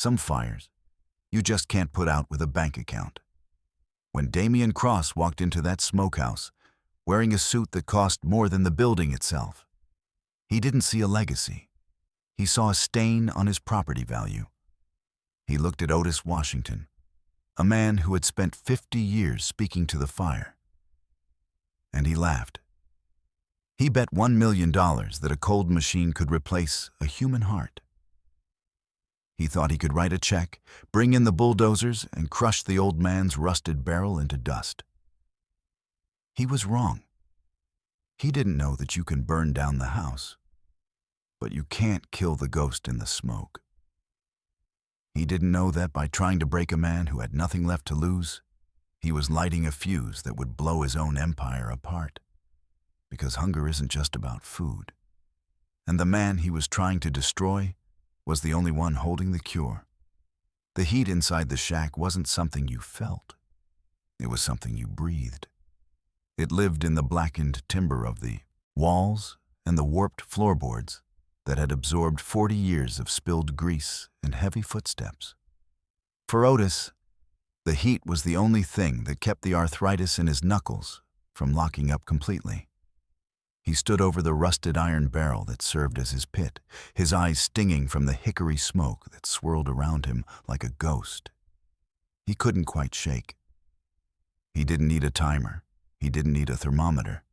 Some fires you just can't put out with a bank account. When Damian Cross walked into that smokehouse, wearing a suit that cost more than the building itself, he didn't see a legacy. He saw a stain on his property value. He looked at Otis Washington, a man who had spent 50 years speaking to the fire. And he laughed. He bet $1 million that a cold machine could replace a human heart. He thought he could write a check, bring in the bulldozers, and crush the old man's rusted barrel into dust. He was wrong. He didn't know that you can burn down the house, but you can't kill the ghost in the smoke. He didn't know that by trying to break a man who had nothing left to lose, he was lighting a fuse that would blow his own empire apart. Because hunger isn't just about food. And the man he was trying to destroy was the only one holding the cure. The heat inside the shack wasn't something you felt. It was something you breathed. It lived in the blackened timber of the walls and the warped floorboards that had absorbed 40 years of spilled grease and heavy footsteps. For Otis, the heat was the only thing that kept the arthritis in his knuckles from locking up completely. He stood over the rusted iron barrel that served as his pit, his eyes stinging from the hickory smoke that swirled around him like a ghost. He couldn't quite shake. He didn't need a timer. He didn't need a thermometer.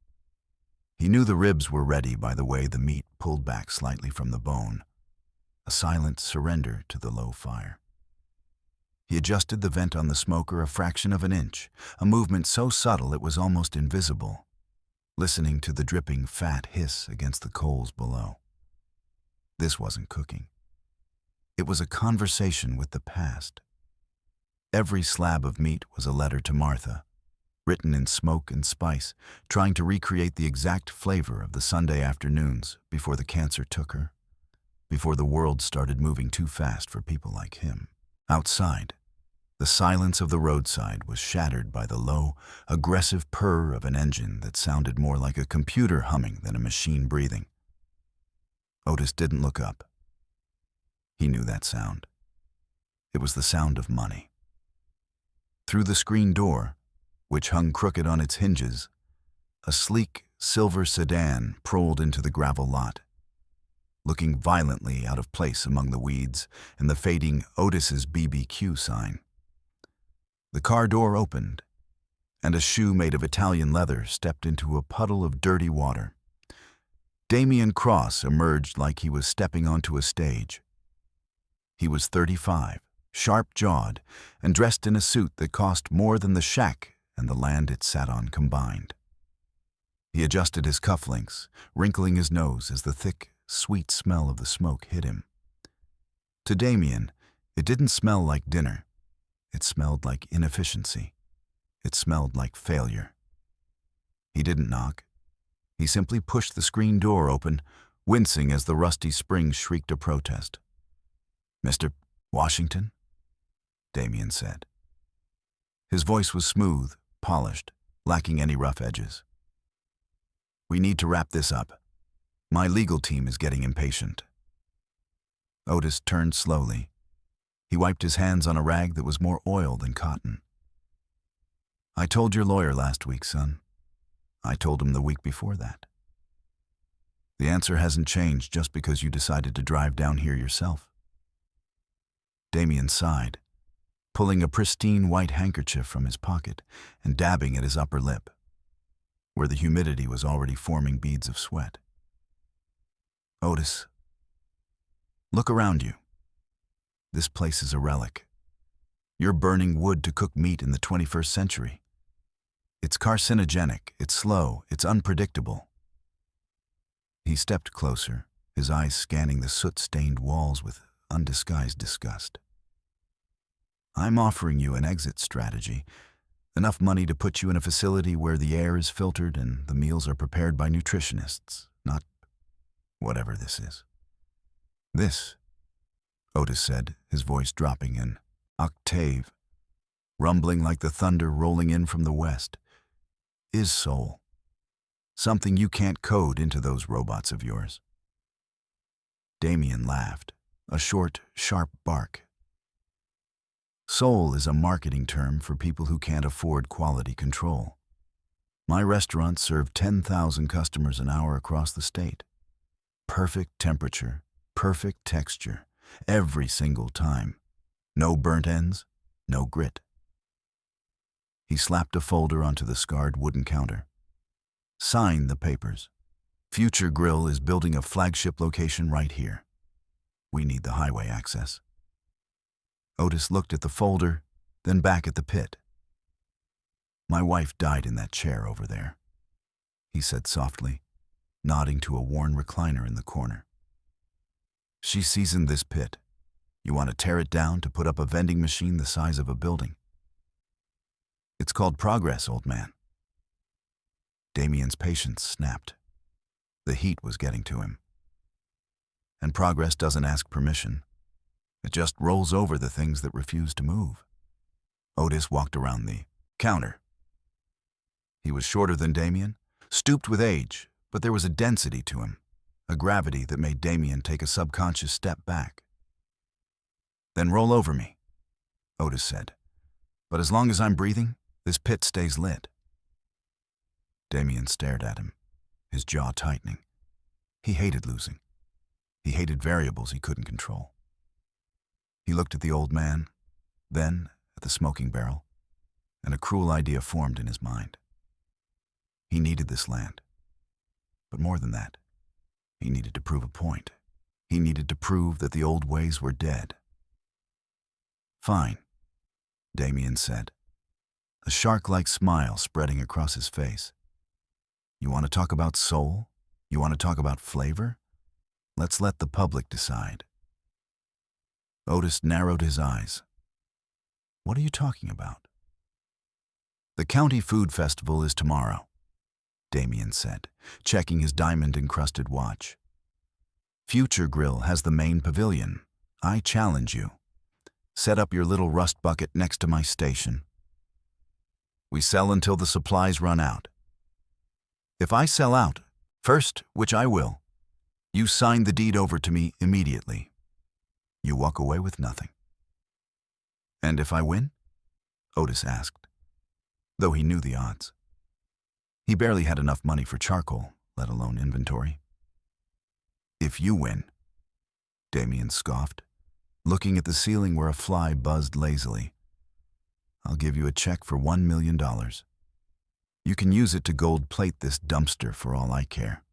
He knew the ribs were ready by the way the meat pulled back slightly from the bone, a silent surrender to the low fire. He adjusted the vent on the smoker a fraction of an inch, a movement so subtle it was almost invisible, listening to the dripping fat hiss against the coals below. This wasn't cooking. It was a conversation with the past. Every slab of meat was a letter to Martha, written in smoke and spice, trying to recreate the exact flavor of the Sunday afternoons before the cancer took her, before the world started moving too fast for people like him. Outside, the silence of the roadside was shattered by the low, aggressive purr of an engine that sounded more like a computer humming than a machine breathing. Otis didn't look up. He knew that sound. It was the sound of money. Through the screen door, which hung crooked on its hinges, a sleek silver sedan prowled into the gravel lot, looking violently out of place among the weeds and the fading Otis's BBQ sign. The car door opened, and a shoe made of Italian leather stepped into a puddle of dirty water. Damian Cross emerged like he was stepping onto a stage. He was 35, sharp-jawed, and dressed in a suit that cost more than the shack and the land it sat on combined. He adjusted his cufflinks, wrinkling his nose as the thick, sweet smell of the smoke hit him. To Damian, it didn't smell like dinner. It smelled like inefficiency. It smelled like failure. He didn't knock. He simply pushed the screen door open, wincing as the rusty spring shrieked a protest. "Mr. Washington?" Damian said. His voice was smooth, polished, lacking any rough edges. "We need to wrap this up. My legal team is getting impatient." Otis turned slowly. He wiped his hands on a rag that was more oil than cotton. "I told your lawyer last week, son. I told him the week before that. The answer hasn't changed just because you decided to drive down here yourself." Damian sighed, pulling a pristine white handkerchief from his pocket and dabbing at his upper lip, where the humidity was already forming beads of sweat. "Otis, look around you. This place is a relic. You're burning wood to cook meat in the 21st century. It's carcinogenic, it's slow, it's unpredictable." He stepped closer, his eyes scanning the soot-stained walls with undisguised disgust. "I'm offering you an exit strategy, enough money to put you in a facility where the air is filtered and the meals are prepared by nutritionists, not whatever this is." "This," Otis said, his voice dropping an octave, rumbling like the thunder rolling in from the west, "is soul. Something you can't code into those robots of yours." Damian laughed, a short, sharp bark, Soul is a marketing term for people who can't afford quality control. My restaurant served 10,000 customers an hour across the state. Perfect temperature, perfect texture, every single time. No burnt ends, no grit. He slapped a folder onto the scarred wooden counter. Sign the papers. Future Grill is building a flagship location right here. We need the highway access. Otis looked at the folder, then back at the pit. My wife died in that chair over there, he said softly, nodding to a worn recliner in the corner. She seasoned this pit. You want to tear it down to put up a vending machine the size of a building? It's called progress, old man. Damian's patience snapped. The heat was getting to him. And progress doesn't ask permission. It just rolls over the things that refuse to move. Otis walked around the counter. He was shorter than Damian, stooped with age, but there was a density to him, a gravity that made Damian take a subconscious step back. Then roll over me, Otis said. But as long as I'm breathing, this pit stays lit. Damian stared at him, his jaw tightening. He hated losing. He hated variables he couldn't control. He looked at the old man, then at the smoking barrel, and a cruel idea formed in his mind. He needed this land. But more than that, he needed to prove a point. He needed to prove that the old ways were dead. Fine, Damian said, a shark-like smile spreading across his face. You want to talk about soul? You want to talk about flavor? Let's let the public decide. Otis narrowed his eyes. What are you talking about? The County Food Festival is tomorrow, Damian said, checking his diamond-encrusted watch. Future Grill has the main pavilion. I challenge you. Set up your little rust bucket next to my station. We sell until the supplies run out. If I sell out, first, which I will, you sign the deed over to me immediately. You walk away with nothing. And if I win? Otis asked, though he knew the odds. He barely had enough money for charcoal, let alone inventory. If you win, Damian scoffed, looking at the ceiling where a fly buzzed lazily. I'll give you a check for $1 million. You can use it to gold plate this dumpster for all I care.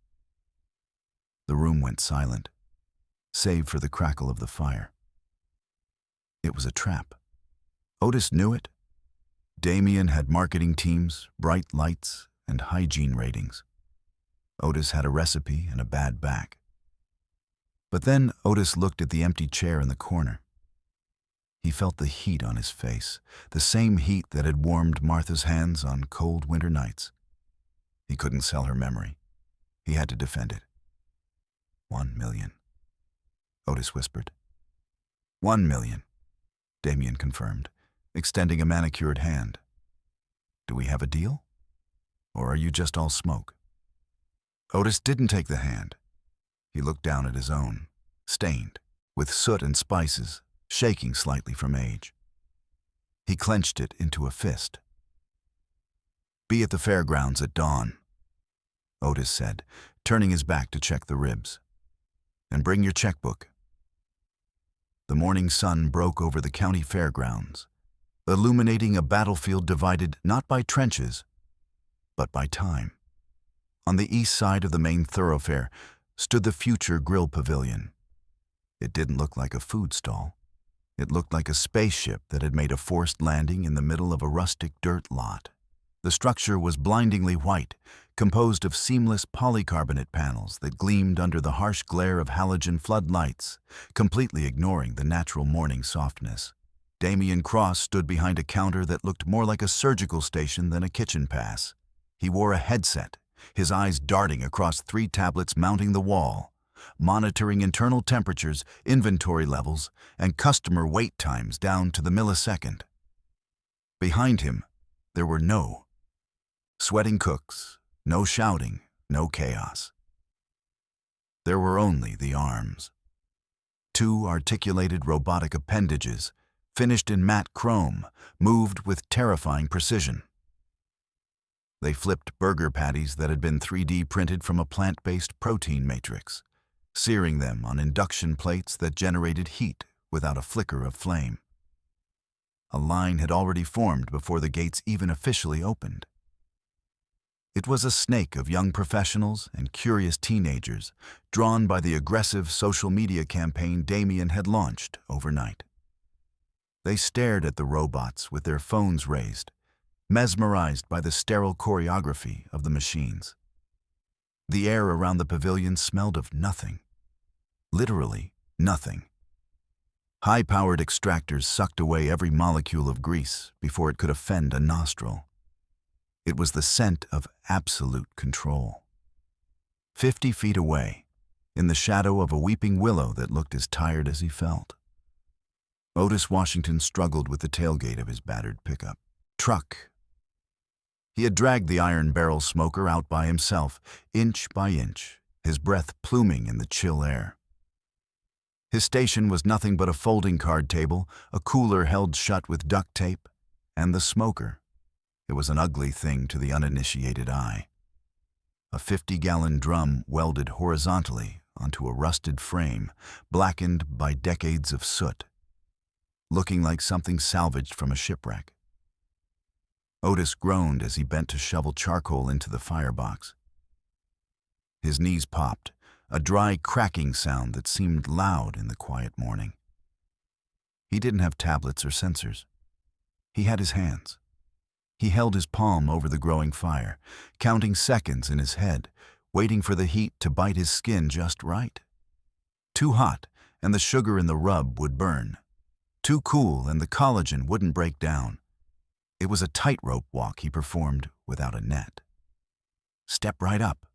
The room went silent, save for the crackle of the fire. It was a trap. Otis knew it. Damian had marketing teams, bright lights, and hygiene ratings. Otis had a recipe and a bad back. But then Otis looked at the empty chair in the corner. He felt the heat on his face, the same heat that had warmed Martha's hands on cold winter nights. He couldn't sell her memory. He had to defend it. 1 million, Otis whispered. 1 million, Damian confirmed, extending a manicured hand. Do we have a deal? Or are you just all smoke? Otis didn't take the hand. He looked down at his own, stained, with soot and spices, shaking slightly from age. He clenched it into a fist. Be at the fairgrounds at dawn, Otis said, turning his back to check the ribs. And bring your checkbook. The morning sun broke over the county fairgrounds, illuminating a battlefield divided not by trenches, but by time. On the east side of the main thoroughfare stood the Future Grill Pavilion. It didn't look like a food stall. It looked like a spaceship that had made a forced landing in the middle of a rustic dirt lot. The structure was blindingly white, composed of seamless polycarbonate panels that gleamed under the harsh glare of halogen floodlights, completely ignoring the natural morning softness. Damian Cross stood behind a counter that looked more like a surgical station than a kitchen pass. He wore a headset, his eyes darting across 3 tablets mounting the wall, monitoring internal temperatures, inventory levels, and customer wait times down to the millisecond. Behind him, there were no sweating cooks, no shouting, no chaos. There were only the arms. 2 articulated robotic appendages finished in matte chrome, moved with terrifying precision. They flipped burger patties that had been 3D printed from a plant-based protein matrix, searing them on induction plates that generated heat without a flicker of flame. A line had already formed before the gates even officially opened. It was a snake of young professionals and curious teenagers, drawn by the aggressive social media campaign Damian had launched overnight. They stared at the robots with their phones raised, mesmerized by the sterile choreography of the machines. The air around the pavilion smelled of nothing. Literally nothing. High-powered extractors sucked away every molecule of grease before it could offend a nostril. It was the scent of absolute control. 50 feet away, in the shadow of a weeping willow that looked as tired as he felt, Otis Washington struggled with the tailgate of his battered pickup truck. He had dragged the iron barrel smoker out by himself, inch by inch, his breath pluming in the chill air. His station was nothing but a folding card table, a cooler held shut with duct tape, and the smoker. It was an ugly thing to the uninitiated eye. A 50-gallon drum welded horizontally onto a rusted frame, blackened by decades of soot, looking like something salvaged from a shipwreck. Otis groaned as he bent to shovel charcoal into the firebox. His knees popped, a dry cracking sound that seemed loud in the quiet morning. He didn't have tablets or sensors. He had his hands. He held his palm over the growing fire, counting seconds in his head, waiting for the heat to bite his skin just right. Too hot, and the sugar in the rub would burn. Too cool, and the collagen wouldn't break down. It was a tightrope walk he performed without a net. "Step right up,"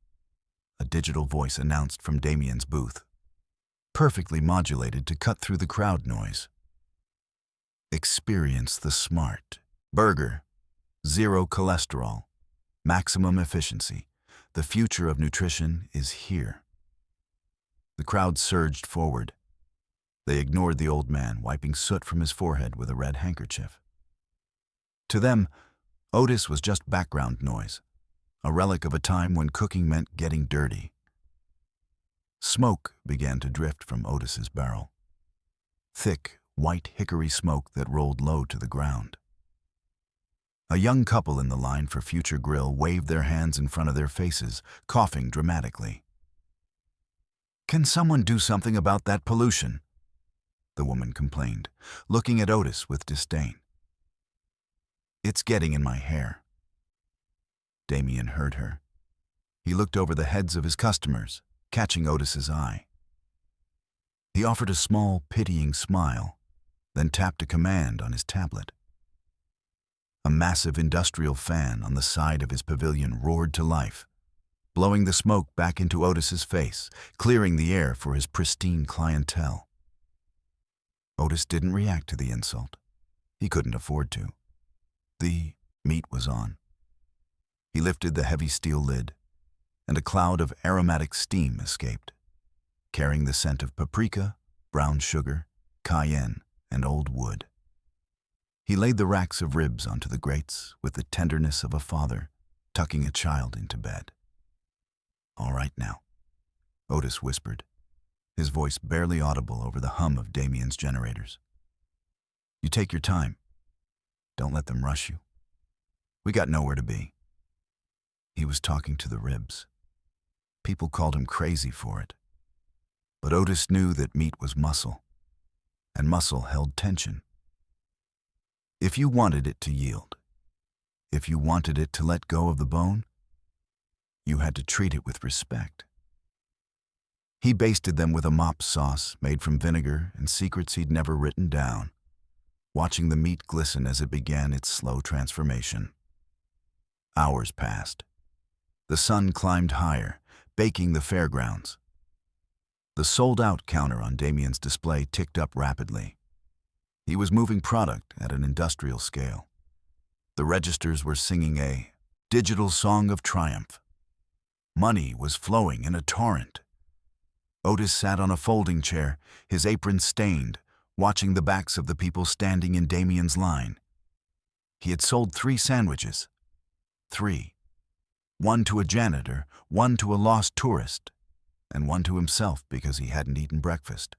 a digital voice announced from Damian's booth, perfectly modulated to cut through the crowd noise. "Experience the smart burger. Zero cholesterol, maximum efficiency. The future of nutrition is here." The crowd surged forward. They ignored the old man, wiping soot from his forehead with a red handkerchief. To them, Otis was just background noise, a relic of a time when cooking meant getting dirty. Smoke began to drift from Otis's barrel. Thick, white hickory smoke that rolled low to the ground. A young couple in the line for Future Grill waved their hands in front of their faces, coughing dramatically. "Can someone do something about that pollution?" the woman complained, looking at Otis with disdain. "It's getting in my hair." Damian heard her. He looked over the heads of his customers, catching Otis's eye. He offered a small, pitying smile, then tapped a command on his tablet. A massive industrial fan on the side of his pavilion roared to life, blowing the smoke back into Otis's face, clearing the air for his pristine clientele. Otis didn't react to the insult. He couldn't afford to. The meat was on. He lifted the heavy steel lid, and a cloud of aromatic steam escaped, carrying the scent of paprika, brown sugar, cayenne, and old wood. He laid the racks of ribs onto the grates with the tenderness of a father tucking a child into bed. "All right now," Otis whispered, his voice barely audible over the hum of Damian's generators. "You take your time. Don't let them rush you. We got nowhere to be." He was talking to the ribs. People called him crazy for it. But Otis knew that meat was muscle, and muscle held tension. If you wanted it to yield, if you wanted it to let go of the bone, you had to treat it with respect. He basted them with a mop sauce made from vinegar and secrets he'd never written down, watching the meat glisten as it began its slow transformation. Hours passed. The sun climbed higher, baking the fairgrounds. The sold-out counter on Damian's display ticked up rapidly. He was moving product at an industrial scale. The registers were singing a digital song of triumph. Money was flowing in a torrent. Otis sat on a folding chair, his apron stained, watching the backs of the people standing in Damian's line. He had sold 3 sandwiches. 3. One to a janitor, one to a lost tourist, and one to himself because he hadn't eaten breakfast.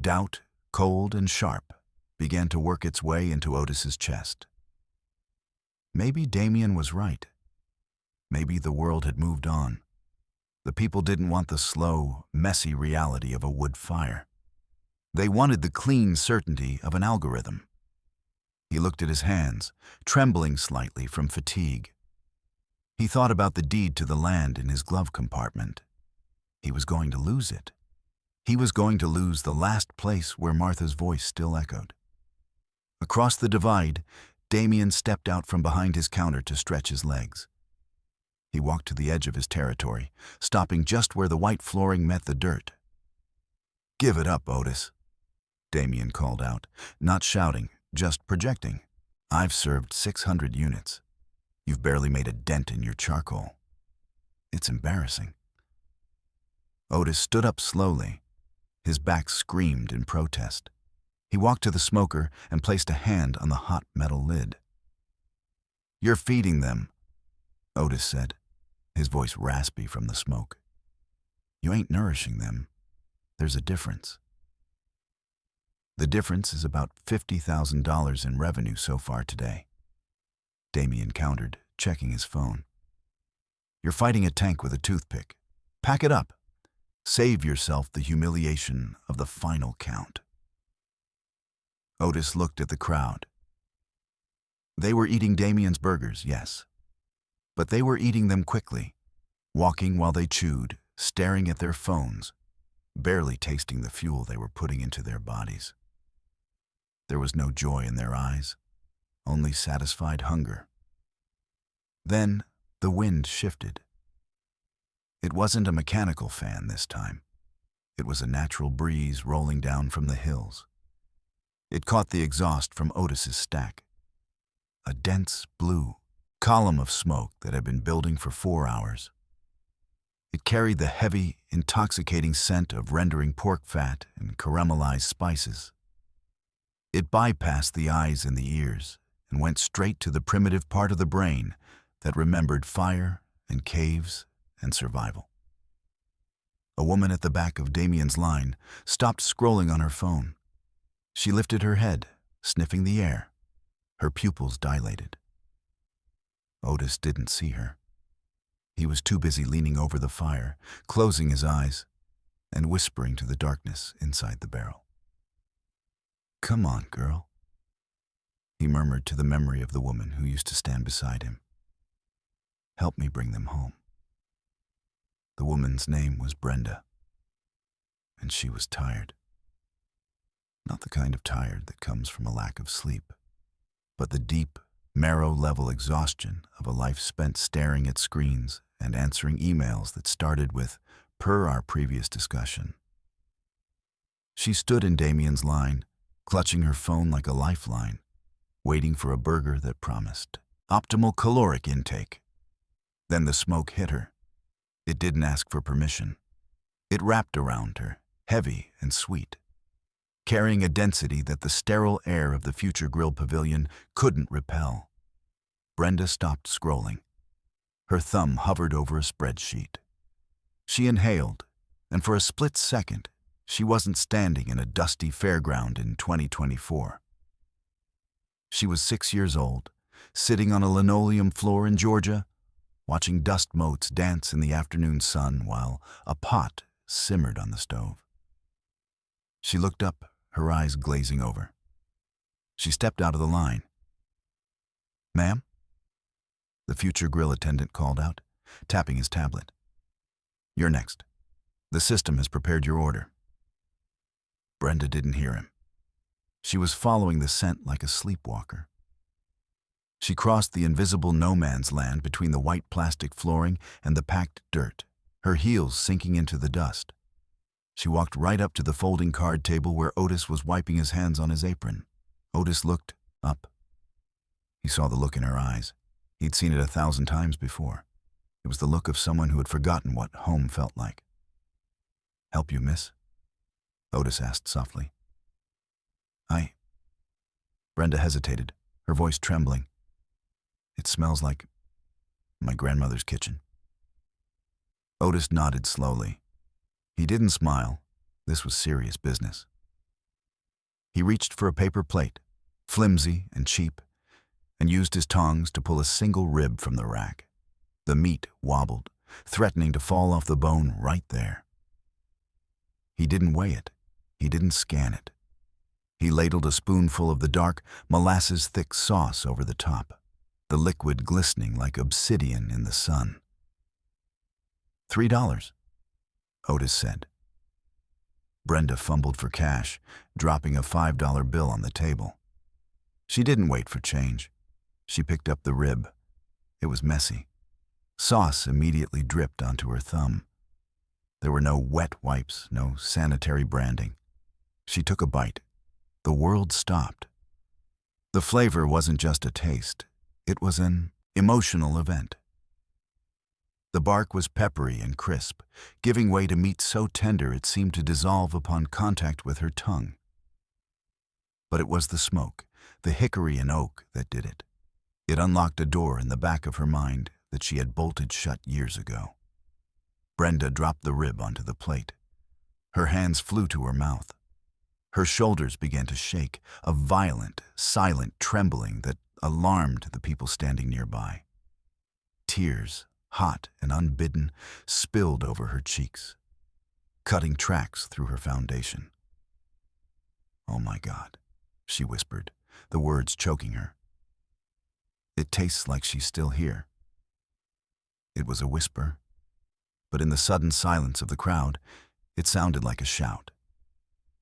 Doubt, cold and sharp, began to work its way into Otis's chest. Maybe Damian was right. Maybe the world had moved on. The people didn't want the slow, messy reality of a wood fire. They wanted the clean certainty of an algorithm. He looked at his hands, trembling slightly from fatigue. He thought about the deed to the land in his glove compartment. He was going to lose it. He was going to lose the last place where Martha's voice still echoed. Across the divide, Damian stepped out from behind his counter to stretch his legs. He walked to the edge of his territory, stopping just where the white flooring met the dirt. "Give it up, Otis," Damian called out, not shouting, just projecting. "I've served 600 units. You've barely made a dent in your charcoal. It's embarrassing." Otis stood up slowly. His back screamed in protest. He walked to the smoker and placed a hand on the hot metal lid. "You're feeding them," Otis said, his voice raspy from the smoke. "You ain't nourishing them. There's a difference." "The difference is about $50,000 in revenue so far today," Damian countered, checking his phone. "You're fighting a tank with a toothpick. Pack it up. Save yourself the humiliation of the final count." Otis looked at the crowd. They were eating Damian's burgers, yes. But they were eating them quickly, walking while they chewed, staring at their phones, barely tasting the fuel they were putting into their bodies. There was no joy in their eyes, only satisfied hunger. Then the wind shifted. It wasn't a mechanical fan this time. It was a natural breeze rolling down from the hills. It caught the exhaust from Otis's stack. A dense blue column of smoke that had been building for 4 hours. It carried the heavy, intoxicating scent of rendering pork fat and caramelized spices. It bypassed the eyes and the ears and went straight to the primitive part of the brain that remembered fire and caves and survival. A woman at the back of Damian's line stopped scrolling on her phone. She lifted her head, sniffing the air. Her pupils dilated. Otis didn't see her. He was too busy leaning over the fire, closing his eyes, and whispering to the darkness inside the barrel. "Come on, girl," he murmured to the memory of the woman who used to stand beside him. "Help me bring them home." The woman's name was Brenda, and she was tired. Not the kind of tired that comes from a lack of sleep, but the deep, marrow-level exhaustion of a life spent staring at screens and answering emails that started with, "Per our previous discussion." She stood in Damian's line, clutching her phone like a lifeline, waiting for a burger that promised optimal caloric intake. Then the smoke hit her. It didn't ask for permission. It wrapped around her, heavy and sweet, carrying a density that the sterile air of the future grill pavilion couldn't repel. Brenda stopped scrolling. Her thumb hovered over a spreadsheet. She inhaled, and for a split second, she wasn't standing in a dusty fairground in 2024. She was 6 years old, sitting on a linoleum floor in Georgia, watching dust motes dance in the afternoon sun while a pot simmered on the stove. She looked up, her eyes glazing over. She stepped out of the line. "Ma'am?" The future grill attendant called out, tapping his tablet. "You're next. The system has prepared your order." Brenda didn't hear him. She was following the scent like a sleepwalker. She crossed the invisible no-man's land between the white plastic flooring and the packed dirt, her heels sinking into the dust. She walked right up to the folding card table where Otis was wiping his hands on his apron. Otis looked up. He saw the look in her eyes. He'd seen it 1,000 times before. It was the look of someone who had forgotten what home felt like. "Help you, miss?" Otis asked softly. I... Brenda hesitated, her voice trembling. It smells like my grandmother's kitchen. Otis nodded slowly. He didn't smile. This was serious business. He reached for a paper plate, flimsy and cheap, and used his tongs to pull a single rib from the rack. The meat wobbled, threatening to fall off the bone right there. He didn't weigh it. He didn't scan it. He ladled a spoonful of the dark, molasses-thick sauce over the top, the liquid glistening like obsidian in the sun. $3, Otis said. Brenda fumbled for cash, dropping a $5 bill on the table. She didn't wait for change. She picked up the rib. It was messy. Sauce immediately dripped onto her thumb. There were no wet wipes, no sanitary branding. She took a bite. The world stopped. The flavor wasn't just a taste. It was an emotional event. The bark was peppery and crisp, giving way to meat so tender it seemed to dissolve upon contact with her tongue. But it was the smoke, the hickory and oak, that did it. It unlocked a door in the back of her mind that she had bolted shut years ago. Brenda dropped the rib onto the plate. Her hands flew to her mouth. Her shoulders began to shake, a violent, silent trembling that alarmed the people standing nearby. Tears, hot and unbidden, spilled over her cheeks, cutting tracks through her foundation. "Oh my God," she whispered, the words choking her. "It tastes like she's still here." It was a whisper, but in the sudden silence of the crowd, it sounded like a shout.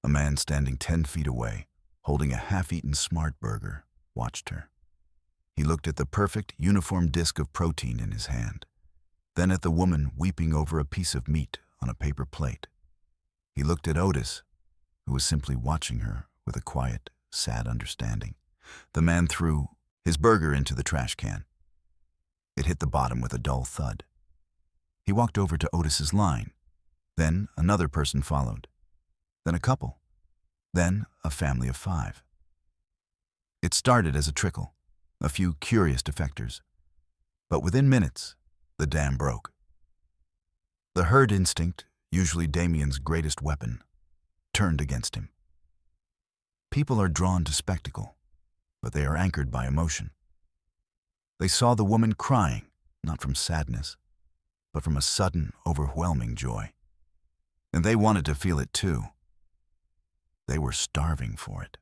A man standing 10 feet away, holding a half-eaten Smart Burger, watched her. He looked at the perfect, uniform disc of protein in his hand, then at the woman weeping over a piece of meat on a paper plate. He looked at Otis, who was simply watching her with a quiet, sad understanding. The man threw his burger into the trash can. It hit the bottom with a dull thud. He walked over to Otis's line. Then another person followed. Then a couple. Then a family of 5. It started as a trickle, a few curious defectors. But within minutes, the dam broke. The herd instinct, usually Damian's greatest weapon, turned against him. People are drawn to spectacle, but they are anchored by emotion. They saw the woman crying, not from sadness, but from a sudden, overwhelming joy. And they wanted to feel it too. They were starving for it.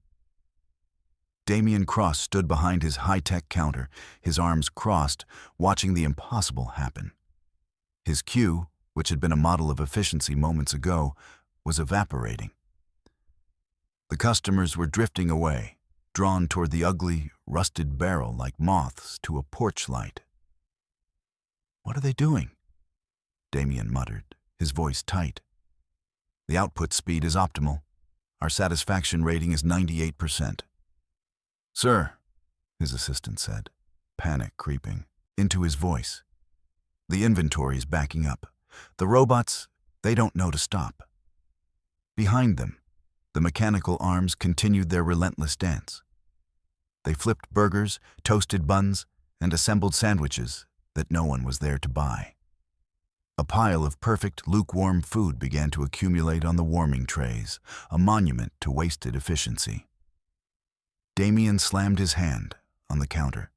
Damian Cross stood behind his high-tech counter, his arms crossed, watching the impossible happen. His queue, which had been a model of efficiency moments ago, was evaporating. The customers were drifting away, drawn toward the ugly, rusted barrel like moths to a porch light. "What are they doing?" Damian muttered, his voice tight. "The output speed is optimal. Our satisfaction rating is 98%. "Sir," his assistant said, panic creeping into his voice. "The inventory is backing up. The robots, they don't know to stop." Behind them, the mechanical arms continued their relentless dance. They flipped burgers, toasted buns, and assembled sandwiches that no one was there to buy. A pile of perfect, lukewarm food began to accumulate on the warming trays, a monument to wasted efficiency. Damian slammed his hand on the counter.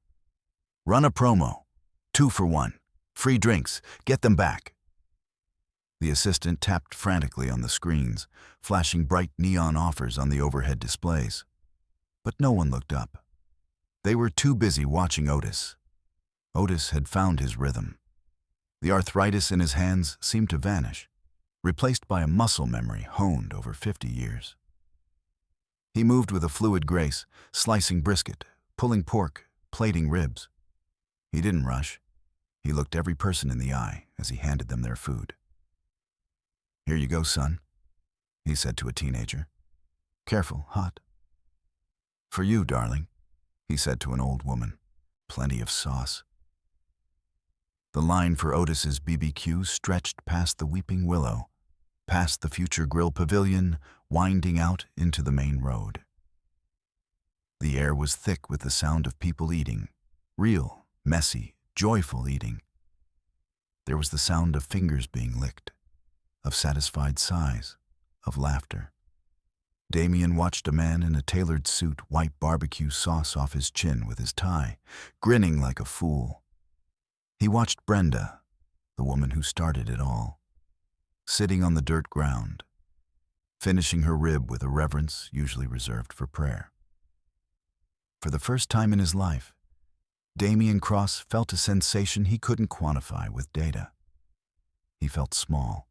"Run a promo. 2 for 1. Free drinks. Get them back." The assistant tapped frantically on the screens, flashing bright neon offers on the overhead displays. But no one looked up. They were too busy watching Otis. Otis had found his rhythm. The arthritis in his hands seemed to vanish, replaced by a muscle memory honed over 50 years. He moved with a fluid grace, slicing brisket, pulling pork, plating ribs. He didn't rush. He looked every person in the eye as he handed them their food. "Here you go, son," he said to a teenager. "Careful, hot." "For you, darling," he said to an old woman. "Plenty of sauce." The line for Otis's BBQ stretched past the Weeping Willow, past the future grill pavilion, winding out into the main road. The air was thick with the sound of people eating. Real, messy, joyful eating. There was the sound of fingers being licked, of satisfied sighs, of laughter. Damian watched a man in a tailored suit wipe barbecue sauce off his chin with his tie, grinning like a fool. He watched Brenda, the woman who started it all, sitting on the dirt ground, finishing her rib with a reverence usually reserved for prayer. For the first time in his life, Damian Cross felt a sensation he couldn't quantify with data. He felt small.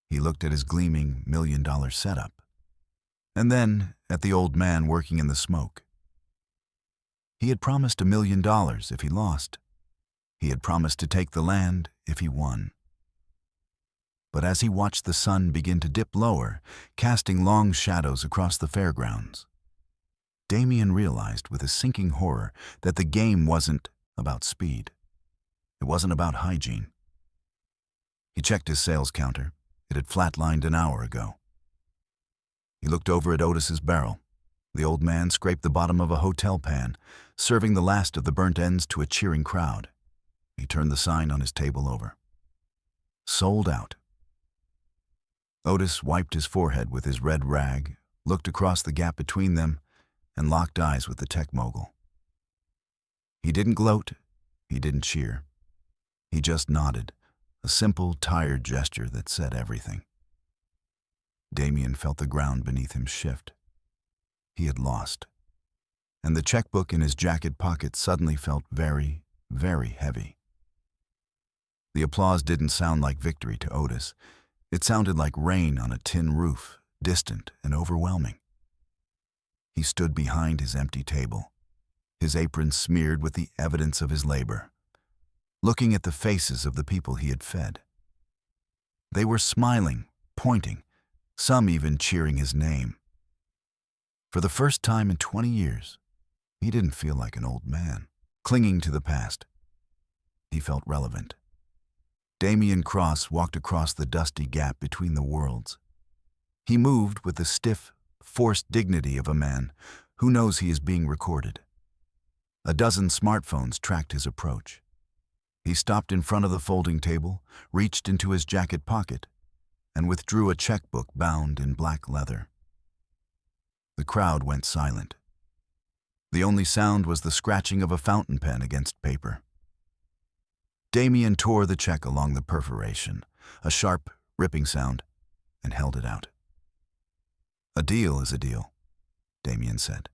He looked at his gleaming $1 million setup, and then at the old man working in the smoke. He had promised $1 million if he lost. He had promised to take the land if he won. But as he watched the sun begin to dip lower, casting long shadows across the fairgrounds, Damian realized with a sinking horror that the game wasn't about speed. It wasn't about hygiene. He checked his sales counter. It had flatlined an hour ago. He looked over at Otis's barrel. The old man scraped the bottom of a hotel pan, serving the last of the burnt ends to a cheering crowd. He turned the sign on his table over. Sold out. Otis wiped his forehead with his red rag, looked across the gap between them, and locked eyes with the tech mogul. He didn't gloat. He didn't cheer. He just nodded, a simple, tired gesture that said everything. Damian felt the ground beneath him shift. He had lost, and the checkbook in his jacket pocket suddenly felt very, very heavy. The applause didn't sound like victory to Otis. It sounded like rain on a tin roof, distant and overwhelming. He stood behind his empty table, his apron smeared with the evidence of his labor, looking at the faces of the people he had fed. They were smiling, pointing, some even cheering his name. For the first time in 20 years, he didn't feel like an old man, clinging to the past. He felt relevant. Damian Cross walked across the dusty gap between the worlds. He moved with the stiff, forced dignity of a man who knows he is being recorded. A dozen smartphones tracked his approach. He stopped in front of the folding table, reached into his jacket pocket, and withdrew a checkbook bound in black leather. The crowd went silent. The only sound was the scratching of a fountain pen against paper. Damian tore the check along the perforation, a sharp, ripping sound, and held it out. "A deal is a deal," Damian said.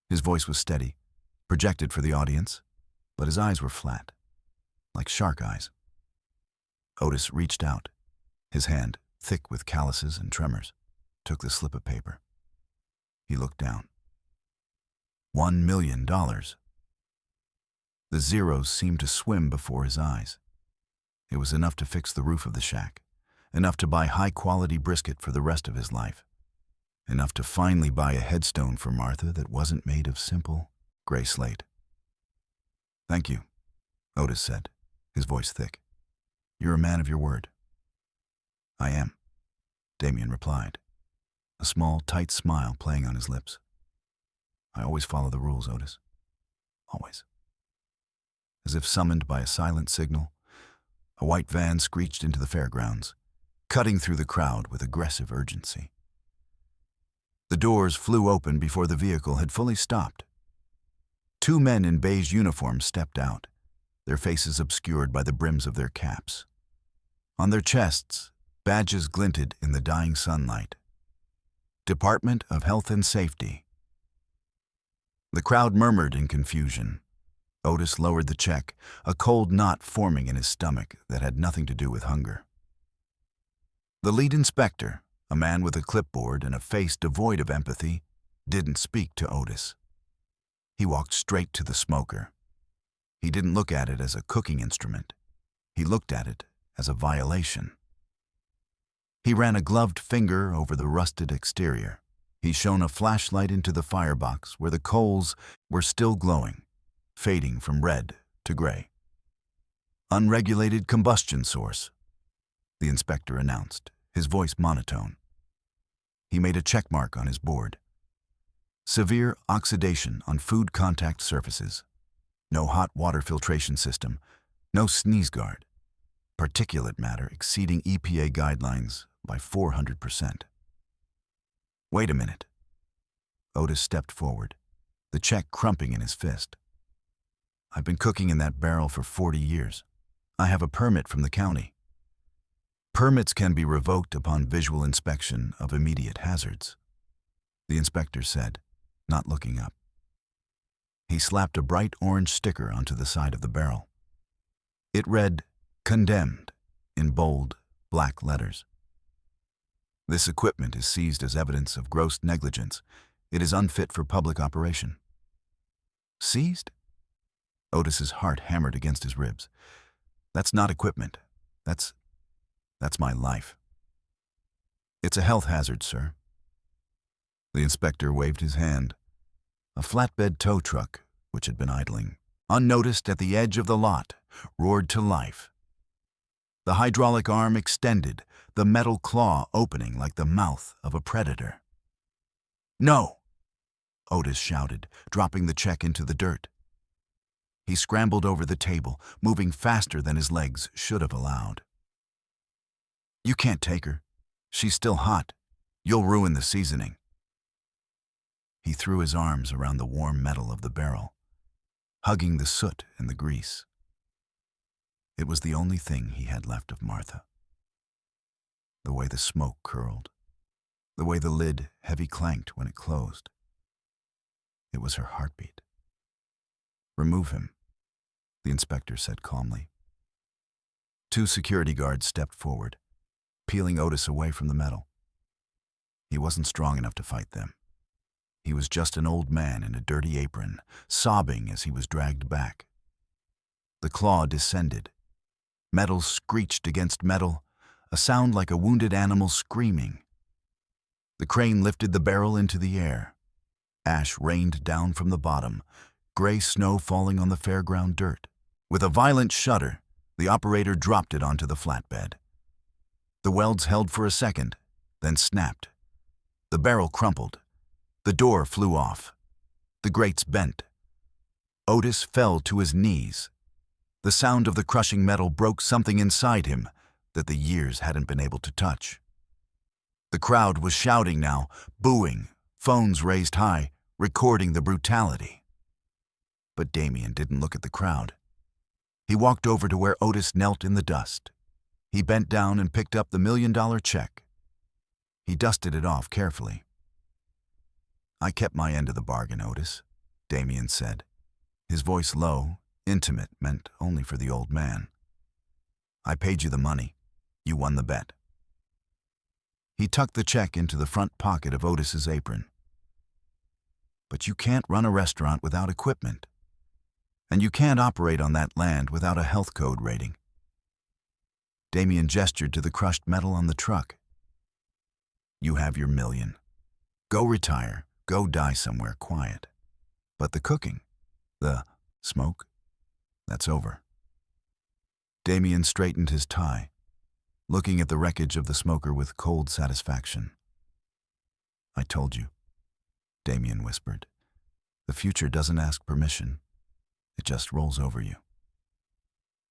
His voice was steady, projected for the audience, but his eyes were flat, like shark eyes. Otis reached out. His hand, thick with calluses and tremors, took the slip of paper. He looked down. $1 million. The zeros seemed to swim before his eyes. It was enough to fix the roof of the shack, enough to buy high-quality brisket for the rest of his life, enough to finally buy a headstone for Martha that wasn't made of simple, gray slate. "Thank you," Otis said, his voice thick. "You're a man of your word." "I am," Damian replied, a small, tight smile playing on his lips. "I always follow the rules, Otis. Always." As if summoned by a silent signal, a white van screeched into the fairgrounds, cutting through the crowd with aggressive urgency. The doors flew open before the vehicle had fully stopped. Two men in beige uniforms stepped out, their faces obscured by the brims of their caps. On their chests, badges glinted in the dying sunlight. Department of Health and Safety. The crowd murmured in confusion. Otis lowered the check, a cold knot forming in his stomach that had nothing to do with hunger. The lead inspector, a man with a clipboard and a face devoid of empathy, didn't speak to Otis. He walked straight to the smoker. He didn't look at it as a cooking instrument. He looked at it as a violation. He ran a gloved finger over the rusted exterior. He shone a flashlight into the firebox where the coals were still glowing, fading from red to gray. "Unregulated combustion source," the inspector announced, his voice monotone. He made a check mark on his board. Severe oxidation on food contact surfaces. No hot water filtration system. No sneeze guard. Particulate matter exceeding EPA guidelines by 400%. Wait a minute. Otis stepped forward, the check crumping in his fist. I've been cooking in that barrel for 40 years. I have a permit from the county. Permits can be revoked upon visual inspection of immediate hazards, the inspector said, not looking up. He slapped a bright orange sticker onto the side of the barrel. It read, "Condemned," in bold, black letters. This equipment is seized as evidence of gross negligence. It is unfit for public operation. Seized? Otis's heart hammered against his ribs. That's not equipment. That's my life. It's a health hazard, sir. The inspector waved his hand. A flatbed tow truck, which had been idling, unnoticed at the edge of the lot, roared to life. The hydraulic arm extended, the metal claw opening like the mouth of a predator. "No!" Otis shouted, dropping the check into the dirt. He scrambled over the table, moving faster than his legs should have allowed. "You can't take her. She's still hot. You'll ruin the seasoning." He threw his arms around the warm metal of the barrel, hugging the soot and the grease. It was the only thing he had left of Martha. The way the smoke curled, the way the lid heavy clanked when it closed. It was her heartbeat. "Remove him," the inspector said calmly. 2 security guards stepped forward, peeling Otis away from the metal. He wasn't strong enough to fight them. He was just an old man in a dirty apron, sobbing as he was dragged back. The claw descended. Metal screeched against metal, a sound like a wounded animal screaming. The crane lifted the barrel into the air. Ash rained down from the bottom, gray snow falling on the fairground dirt. With a violent shudder, the operator dropped it onto the flatbed. The welds held for a second, then snapped. The barrel crumpled. The door flew off. The grates bent. Otis fell to his knees. The sound of the crushing metal broke something inside him that the years hadn't been able to touch. The crowd was shouting now, booing, phones raised high, recording the brutality. But Damian didn't look at the crowd. He walked over to where Otis knelt in the dust. He bent down and picked up the $1 million check. He dusted it off carefully. "I kept my end of the bargain, Otis," Damian said, his voice low, intimate, meant only for the old man. "I paid you the money. You won the bet." He tucked the check into the front pocket of Otis's apron. "But you can't run a restaurant without equipment. And you can't operate on that land without a health code rating." Damian gestured to the crushed metal on the truck. "You have your $1 million. Go retire. Go die somewhere quiet. But the cooking, the smoke, that's over." Damian straightened his tie, looking at the wreckage of the smoker with cold satisfaction. "I told you," Damian whispered. "The future doesn't ask permission. It just rolls over you."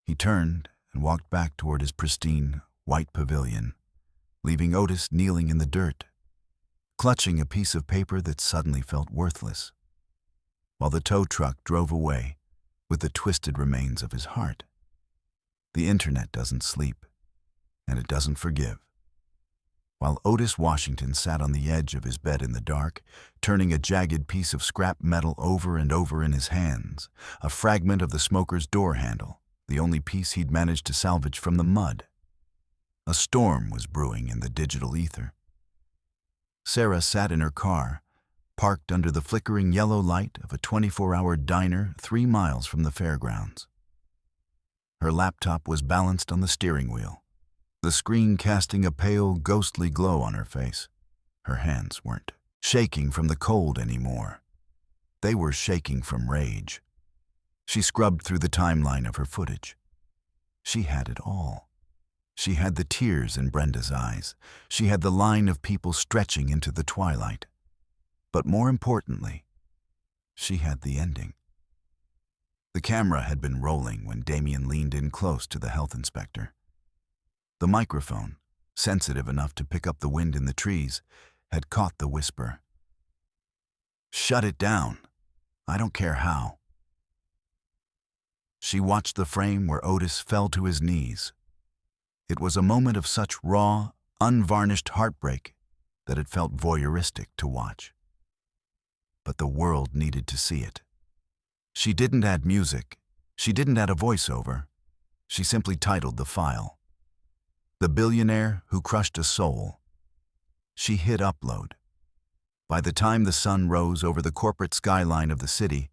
He turned and walked back toward his pristine, white pavilion, leaving Otis kneeling in the dirt, clutching a piece of paper that suddenly felt worthless, while the tow truck drove away with the twisted remains of his heart. The internet doesn't sleep, and it doesn't forgive. While Otis Washington sat on the edge of his bed in the dark, turning a jagged piece of scrap metal over and over in his hands, a fragment of the smoker's door handle, the only piece he'd managed to salvage from the mud. A storm was brewing in the digital ether. Sarah sat in her car, parked under the flickering yellow light of a 24-hour diner 3 miles from the fairgrounds. Her laptop was balanced on the steering wheel, the screen casting a pale, ghostly glow on her face. Her hands weren't shaking from the cold anymore. They were shaking from rage. She scrubbed through the timeline of her footage. She had it all. She had the tears in Brenda's eyes. She had the line of people stretching into the twilight. But more importantly, she had the ending. The camera had been rolling when Damian leaned in close to the health inspector. The microphone, sensitive enough to pick up the wind in the trees, had caught the whisper. "Shut it down. I don't care how." She watched the frame where Otis fell to his knees. It was a moment of such raw, unvarnished heartbreak that it felt voyeuristic to watch. But the world needed to see it. She didn't add music. She didn't add a voiceover. She simply titled the file, "The Billionaire Who Crushed a Soul." She hit upload. By the time the sun rose over the corporate skyline of the city,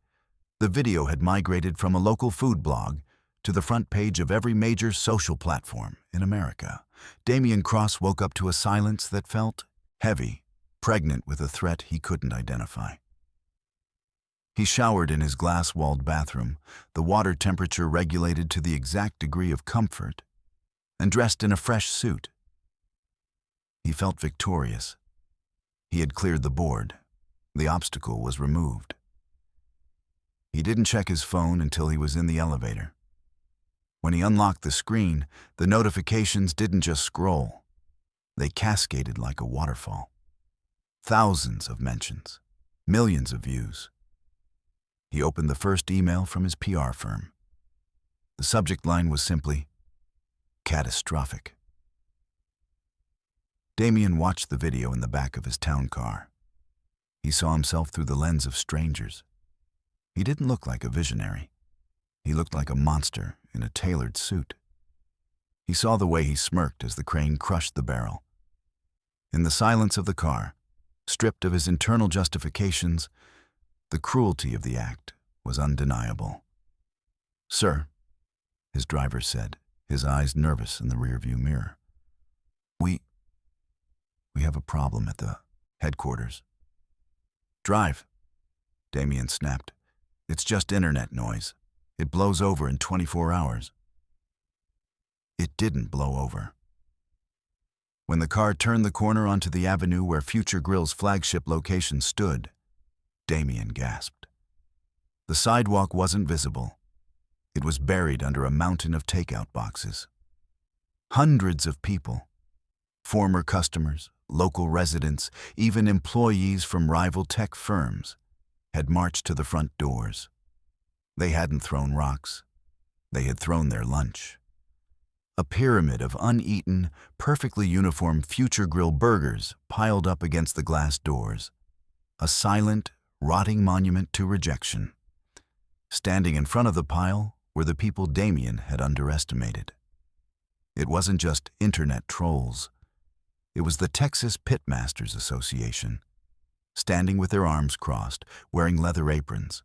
the video had migrated from a local food blog to the front page of every major social platform in America. Damian Cross woke up to a silence that felt heavy, pregnant with a threat he couldn't identify. He showered in his glass-walled bathroom, the water temperature regulated to the exact degree of comfort, and dressed in a fresh suit. He felt victorious. He had cleared the board. The obstacle was removed. He didn't check his phone until he was in the elevator. When he unlocked the screen, the notifications didn't just scroll. They cascaded like a waterfall. Thousands of mentions, millions of views. He opened the first email from his PR firm. The subject line was simply, "Catastrophic." Damian watched the video in the back of his town car. He saw himself through the lens of strangers. He didn't look like a visionary. He looked like a monster in a tailored suit. He saw the way he smirked as the crane crushed the barrel. In the silence of the car, stripped of his internal justifications, the cruelty of the act was undeniable. "Sir," his driver said, his eyes nervous in the rearview mirror. We have a problem at the headquarters." "Drive," Damian snapped. "It's just internet noise. It blows over in 24 hours. It didn't blow over. When the car turned the corner onto the avenue where Future Grill's flagship location stood, Damian gasped. The sidewalk wasn't visible. It was buried under a mountain of takeout boxes. Hundreds of people, former customers, local residents, even employees from rival tech firms, had marched to the front doors. They hadn't thrown rocks. They had thrown their lunch. A pyramid of uneaten, perfectly uniform Future Grill burgers piled up against the glass doors. A silent, rotting monument to rejection. Standing in front of the pile were the people Damian had underestimated. It wasn't just internet trolls. It was the Texas Pitmasters Association, standing with their arms crossed, wearing leather aprons.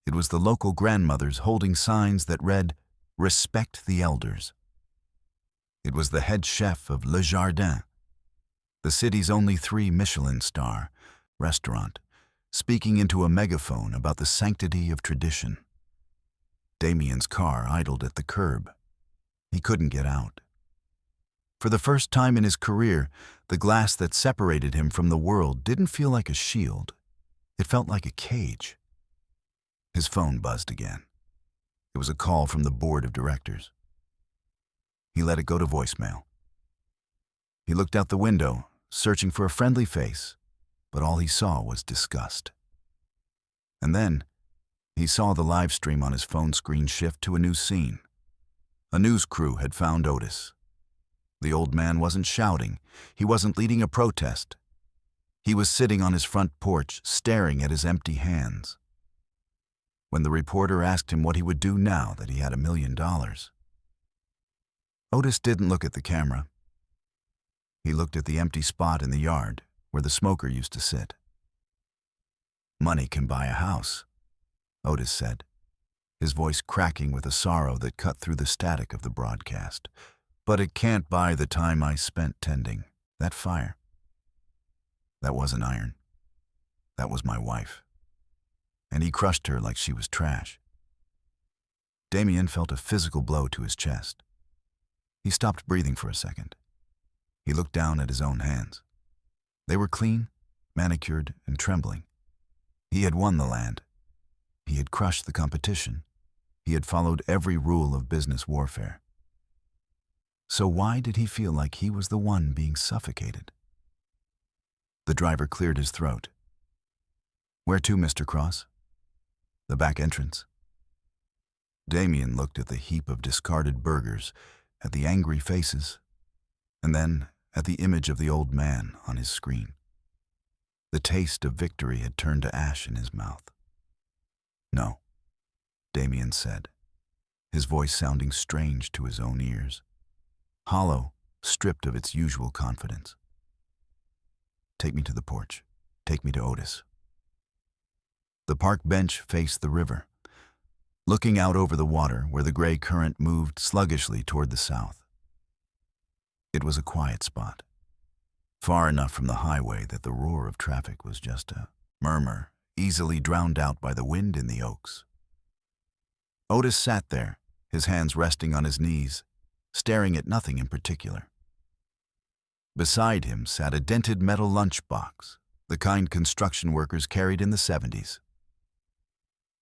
It was the local grandmothers holding signs that read, "Respect the Elders." It was the head chef of Le Jardin, the city's only 3 Michelin-star restaurant, speaking into a megaphone about the sanctity of tradition. Damian's car idled at the curb. He couldn't get out. For the first time in his career, the glass that separated him from the world didn't feel like a shield. It felt like a cage. His phone buzzed again. It was a call from the board of directors. He let it go to voicemail. He looked out the window, searching for a friendly face, but all he saw was disgust. And then, he saw the live stream on his phone screen shift to a new scene. A news crew had found Otis. The old man wasn't shouting. He wasn't leading a protest. He was sitting on his front porch, staring at his empty hands. When the reporter asked him what he would do now that he had $1 million, Otis didn't look at the camera. He looked at the empty spot in the yard where the smoker used to sit. "Money can buy a house," Otis said, his voice cracking with a sorrow that cut through the static of the broadcast. "But it can't buy the time I spent tending that fire. That wasn't iron. That was my wife. And he crushed her like she was trash." Damian felt a physical blow to his chest. He stopped breathing for a second. He looked down at his own hands. They were clean, manicured and trembling. He had won the land. He had crushed the competition. He had followed every rule of business warfare. So why did he feel like he was the one being suffocated? The driver cleared his throat. "Where to, Mr. Cross?" "The back entrance." Damian looked at the heap of discarded burgers, at the angry faces, and then at the image of the old man on his screen. The taste of victory had turned to ash in his mouth. "No," Damian said, his voice sounding strange to his own ears, hollow, stripped of its usual confidence. "Take me to the porch. Take me to Otis." The park bench faced the river, looking out over the water where the gray current moved sluggishly toward the south. It was a quiet spot, far enough from the highway that the roar of traffic was just a murmur easily drowned out by the wind in the oaks. Otis sat there, his hands resting on his knees, staring at nothing in particular. Beside him sat a dented metal lunchbox, the kind construction workers carried in the 70s.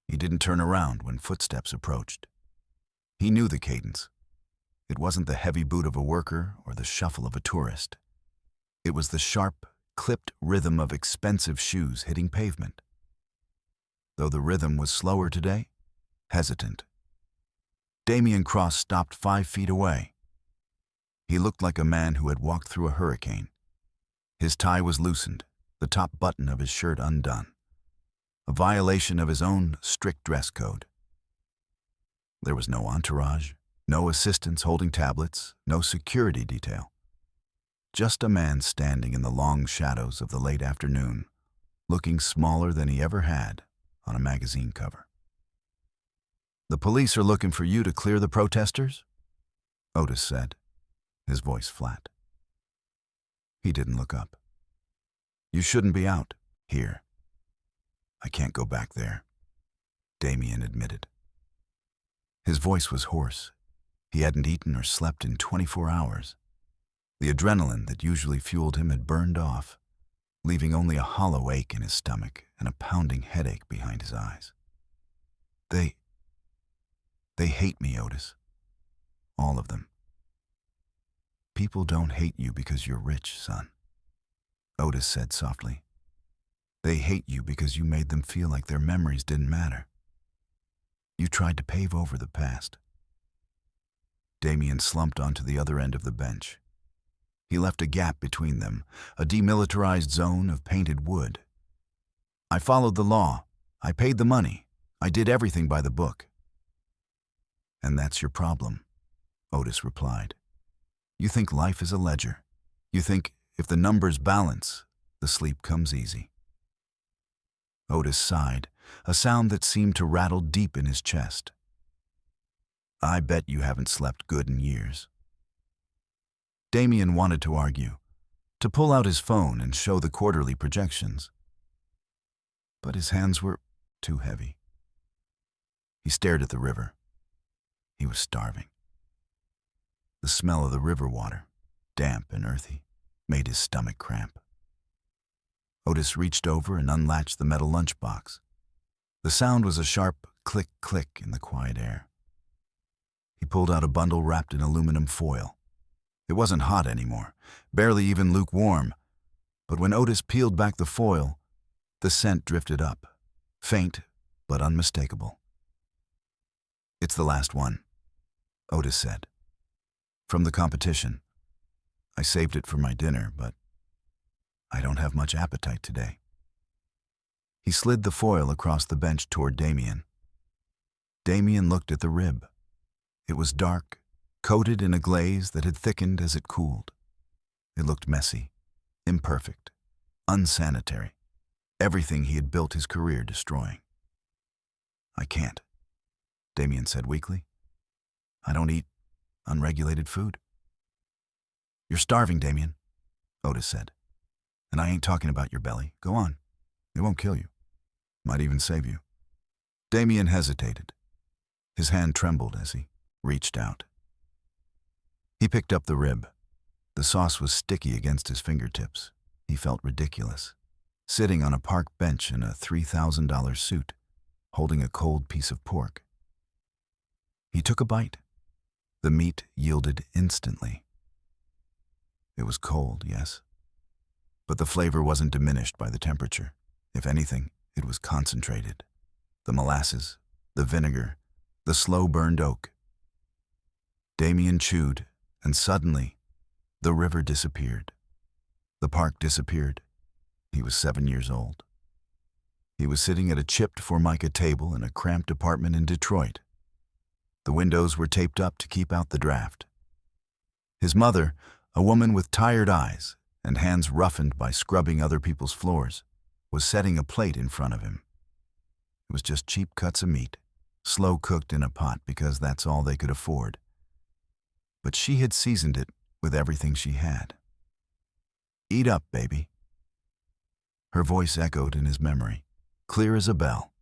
He didn't turn around when footsteps approached. He knew the cadence. It wasn't the heavy boot of a worker or the shuffle of a tourist. It was the sharp, clipped rhythm of expensive shoes hitting pavement. Though the rhythm was slower today, hesitant. Damian Cross stopped 5 feet away. He looked like a man who had walked through a hurricane. His tie was loosened, the top button of his shirt undone, a violation of his own strict dress code. There was no entourage, no assistants holding tablets, no security detail. Just a man standing in the long shadows of the late afternoon, looking smaller than he ever had on a magazine cover. "The police are looking for you to clear the protesters?" Otis said, his voice flat. He didn't look up. "You shouldn't be out here." "I can't go back there," Damian admitted. His voice was hoarse. He hadn't eaten or slept in 24 hours. The adrenaline that usually fueled him had burned off, leaving only a hollow ache in his stomach and a pounding headache behind his eyes. They hate me, Otis. All of them. "People don't hate you because you're rich, son," Otis said softly. "They hate you because you made them feel like their memories didn't matter. You tried to pave over the past." Damian slumped onto the other end of the bench. He left a gap between them, a demilitarized zone of painted wood. "I followed the law. I paid the money. I did everything by the book." "And that's your problem," Otis replied. "You think life is a ledger. You think if the numbers balance, the sleep comes easy." Otis sighed, a sound that seemed to rattle deep in his chest. "I bet you haven't slept good in years." Damian wanted to argue, to pull out his phone and show the quarterly projections. But his hands were too heavy. He stared at the river. He was starving. The smell of the river water, damp and earthy, made his stomach cramp. Otis reached over and unlatched the metal lunchbox. The sound was a sharp click-click in the quiet air. He pulled out a bundle wrapped in aluminum foil. It wasn't hot anymore, barely even lukewarm, but when Otis peeled back the foil, the scent drifted up, faint but unmistakable. "It's the last one," Otis said. "From the competition. I saved it for my dinner, but I don't have much appetite today." He slid the foil across the bench toward Damian. Damian looked at the rib. It was dark, coated in a glaze that had thickened as it cooled. It looked messy, imperfect, unsanitary, everything he had built his career destroying. "I can't," Damian said weakly. "I don't eat unregulated food." "You're starving, Damian," Otis said. "And I ain't talking about your belly. Go on. It won't kill you. Might even save you." Damian hesitated. His hand trembled as he reached out. He picked up the rib. The sauce was sticky against his fingertips. He felt ridiculous. sitting on a park bench in a $3,000 suit, holding a cold piece of pork. He took a bite. The meat yielded instantly. It was cold, yes, but the flavor wasn't diminished by the temperature. If anything, it was concentrated. The molasses, the vinegar, the slow-burned oak. Damian chewed, and suddenly, the river disappeared. The park disappeared. He was 7 years old. He was sitting at a chipped Formica table in a cramped apartment in Detroit. The windows were taped up to keep out the draft. His mother, a woman with tired eyes and hands roughened by scrubbing other people's floors, was setting a plate in front of him. It was just cheap cuts of meat, slow cooked in a pot because that's all they could afford. But she had seasoned it with everything she had. "Eat up, baby." Her voice echoed in his memory, clear as a bell.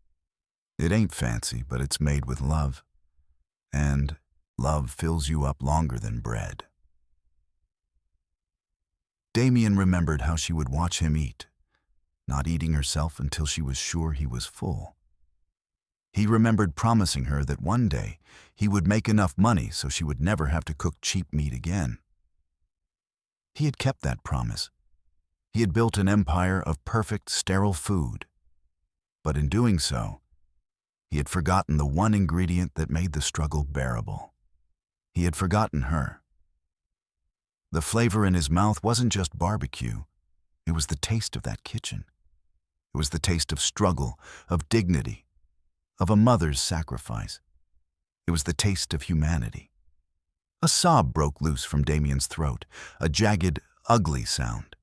"It ain't fancy, but it's made with love. And love fills you up longer than bread." Damian remembered how she would watch him eat, not eating herself until she was sure he was full. He remembered promising her that one day he would make enough money so she would never have to cook cheap meat again. He had kept that promise. He had built an empire of perfect, sterile food. But in doing so, he had forgotten the one ingredient that made the struggle bearable. He had forgotten her. The flavor in his mouth wasn't just barbecue. It was the taste of that kitchen. It was the taste of struggle, of dignity, of a mother's sacrifice. It was the taste of humanity. A sob broke loose from Damian's throat, a jagged, ugly sound.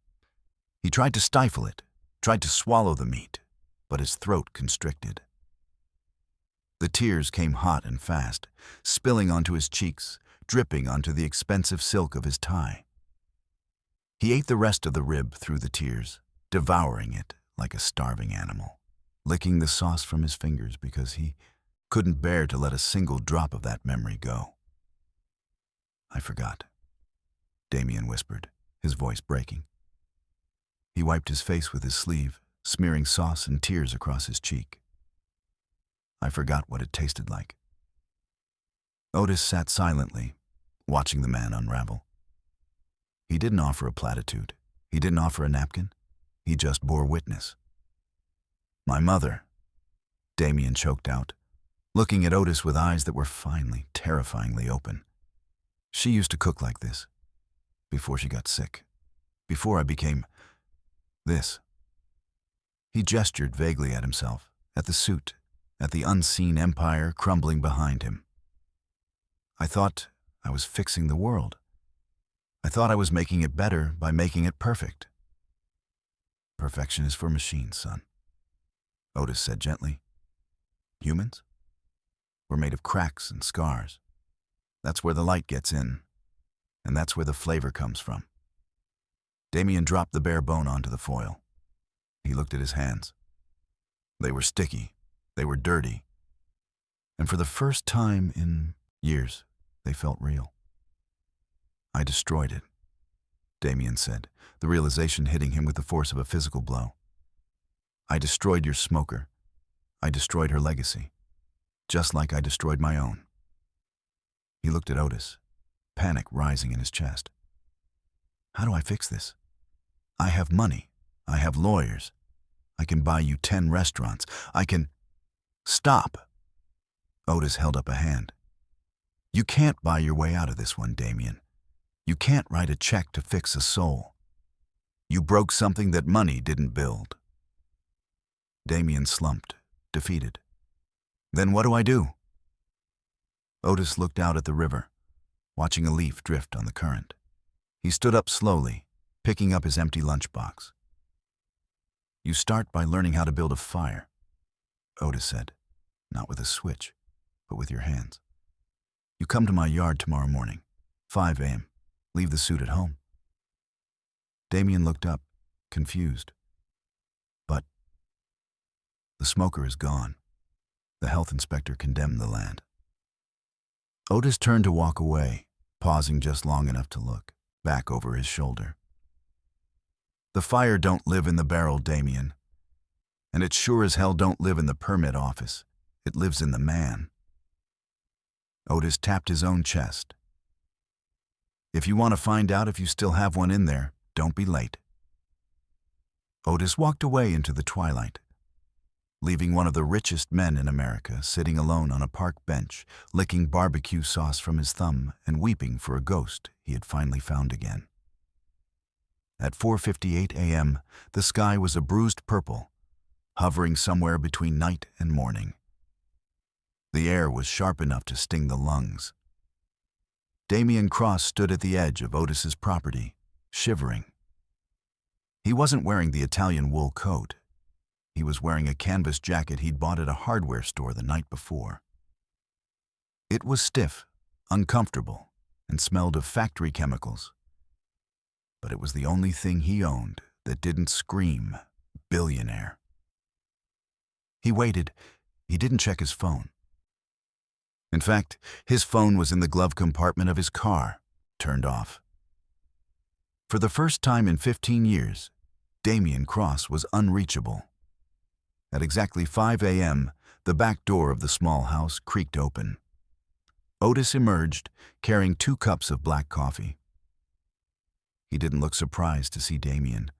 He tried to stifle it, tried to swallow the meat, but his throat constricted. The tears came hot and fast, spilling onto his cheeks, dripping onto the expensive silk of his tie. He ate the rest of the rib through the tears, devouring it like a starving animal, licking the sauce from his fingers because he couldn't bear to let a single drop of that memory go. "I forgot," Damian whispered, his voice breaking. He wiped his face with his sleeve, smearing sauce and tears across his cheek. "I forgot what it tasted like." Otis sat silently, watching the man unravel. He didn't offer a platitude. He didn't offer a napkin. He just bore witness. "My mother," Damian choked out, looking at Otis with eyes that were finally, terrifyingly open. "She used to cook like this, before she got sick, before I became this." He gestured vaguely at himself, at the suit, at the unseen empire crumbling behind him. "I thought I was fixing the world. I thought I was making it better by making it perfect." "Perfection is for machines, son," Otis said gently. "Humans? We're made of cracks and scars. That's where the light gets in, and that's where the flavor comes from." Damian dropped the bare bone onto the foil. He looked at his hands. They were sticky, they were dirty, and for the first time in years, they felt real. "I destroyed it," Damian said, the realization hitting him with the force of a physical blow. "I destroyed your smoker. I destroyed her legacy, just like I destroyed my own." He looked at Otis, panic rising in his chest. "How do I fix this? I have money. I have lawyers. I can buy you 10 restaurants. I can—" "Stop!" Otis held up a hand. "You can't buy your way out of this one, Damian. You can't write a check to fix a soul. You broke something that money didn't build." Damian slumped, defeated. "Then what do I do?" Otis looked out at the river, watching a leaf drift on the current. He stood up slowly, picking up his empty lunchbox. "You start by learning how to build a fire," Otis said, "not with a switch, but with your hands. You come to my yard tomorrow morning, 5 a.m. Leave the suit at home." Damian looked up, confused. "But the smoker is gone. The health inspector condemned the land." Otis turned to walk away, pausing just long enough to look back over his shoulder. The fire don't live in the barrel, Damian. And it sure as hell don't live in the permit office. It lives in the man. Otis tapped his own chest. If you want to find out if you still have one in there, don't be late. Otis walked away into the twilight, leaving one of the richest men in America sitting alone on a park bench, licking barbecue sauce from his thumb and weeping for a ghost he had finally found again. At 4:58 a.m., the sky was a bruised purple, hovering somewhere between night and morning. The air was sharp enough to sting the lungs. Damian Cross stood at the edge of Otis's property, shivering. He wasn't wearing the Italian wool coat. He was wearing a canvas jacket he'd bought at a hardware store the night before. It was stiff, uncomfortable, and smelled of factory chemicals. But it was the only thing he owned that didn't scream billionaire. He waited. He didn't check his phone. In fact, his phone was in the glove compartment of his car, turned off. For the first time in 15 years, Damian Cross was unreachable. At exactly 5 a.m., the back door of the small house creaked open. Otis emerged, carrying 2 cups of black coffee. He didn't look surprised to see Damian.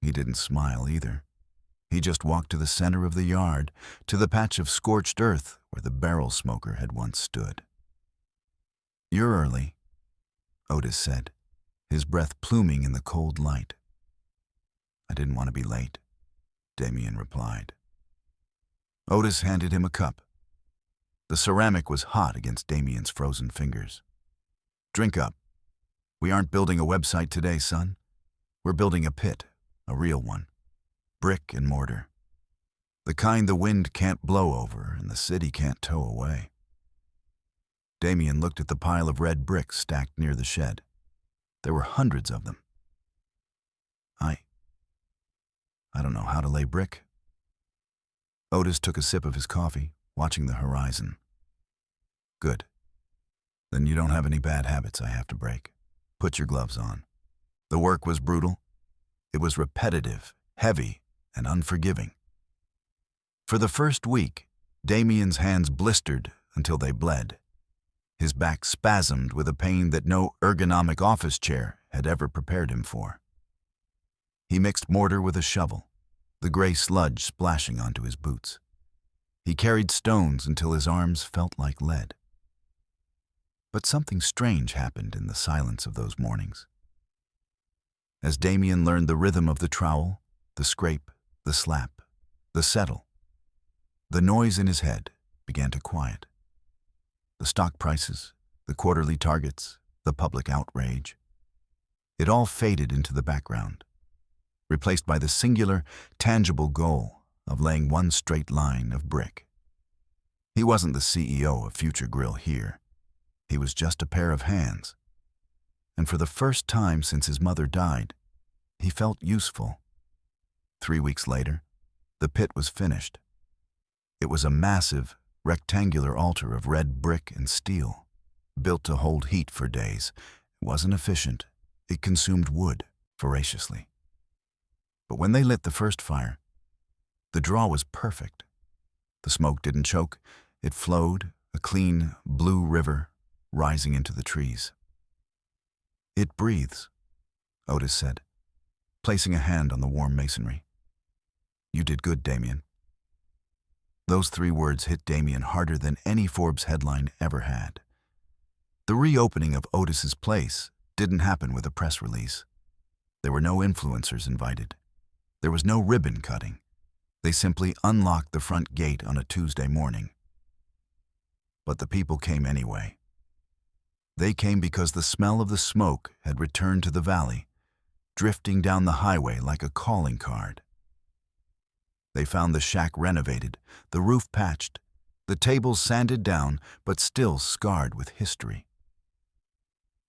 He didn't smile either. He just walked to the center of the yard, to the patch of scorched earth where the barrel smoker had once stood. "You're early," Otis said, his breath pluming in the cold light. "I didn't want to be late," Damian replied. Otis handed him a cup. The ceramic was hot against Damian's frozen fingers. "Drink up. We aren't building a website today, son. We're building a pit, a real one. Brick and mortar. The kind the wind can't blow over and the city can't tow away." Damian looked at the pile of red bricks stacked near the shed. There were hundreds of them. I don't know how to lay brick." Otis took a sip of his coffee, watching the horizon. "Good. Then you don't have any bad habits I have to break. Put your gloves on." The work was brutal. It was repetitive, heavy, and unforgiving. For the first week, Damian's hands blistered until they bled. His back spasmed with a pain that no ergonomic office chair had ever prepared him for. He mixed mortar with a shovel, the gray sludge splashing onto his boots. He carried stones until his arms felt like lead. But something strange happened in the silence of those mornings. As Damian learned the rhythm of the trowel, the scrape, the slap, the settle, the noise in his head began to quiet. The stock prices, the quarterly targets, the public outrage. It all faded into the background, replaced by the singular, tangible goal of laying one straight line of brick. He wasn't the CEO of Future Grill here. He was just a pair of hands. And for the first time since his mother died, he felt useful. 3 weeks later, the pit was finished. It was a massive, rectangular altar of red brick and steel, built to hold heat for days. It wasn't efficient. It consumed wood voraciously. But when they lit the first fire, the draw was perfect. The smoke didn't choke. It flowed, a clean, blue river, rising into the trees. "It breathes," Otis said, placing a hand on the warm masonry. "You did good, Damian." Those 3 words hit Damian harder than any Forbes headline ever had. The reopening of Otis's place didn't happen with a press release. There were no influencers invited. There was no ribbon cutting. They simply unlocked the front gate on a Tuesday morning. But the people came anyway. They came because the smell of the smoke had returned to the valley, drifting down the highway like a calling card. They found the shack renovated, the roof patched, the tables sanded down, but still scarred with history.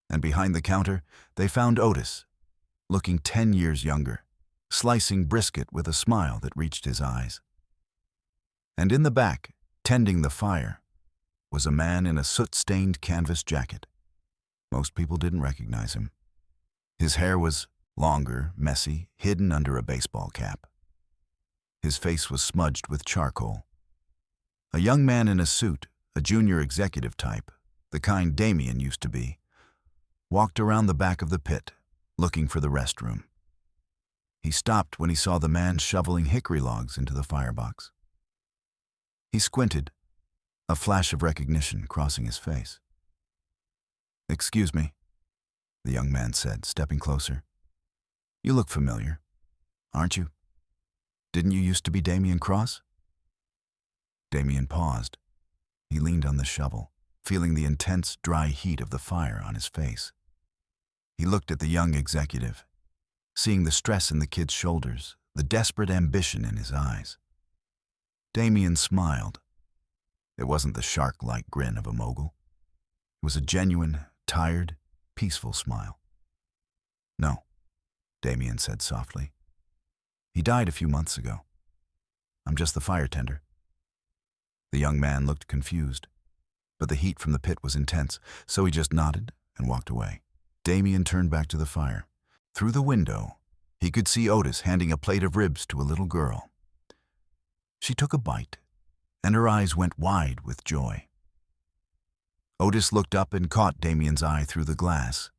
And behind the counter, they found Otis, looking 10 years younger, slicing brisket with a smile that reached his eyes. And in the back, tending the fire, was a man in a soot-stained canvas jacket. Most people didn't recognize him. His hair was longer, messy, hidden under a baseball cap. His face was smudged with charcoal. A young man in a suit, a junior executive type, the kind Damian used to be, walked around the back of the pit, looking for the restroom. He stopped when he saw the man shoveling hickory logs into the firebox. He squinted, a flash of recognition crossing his face. "Excuse me," the young man said, stepping closer. "You look familiar, aren't you? Didn't you used to be Damian Cross?" Damian paused. He leaned on the shovel, feeling the intense, dry heat of the fire on his face. He looked at the young executive, seeing the stress in the kid's shoulders, the desperate ambition in his eyes. Damian smiled. It wasn't the shark-like grin of a mogul. It was a genuine, tired, peaceful smile. "No," Damian said softly. "He died a few months ago. I'm just the fire tender." The young man looked confused, but the heat from the pit was intense, so he just nodded and walked away. Damian turned back to the fire. Through the window, he could see Otis handing a plate of ribs to a little girl. She took a bite, and her eyes went wide with joy. Otis looked up and caught Damian's eye through the glass.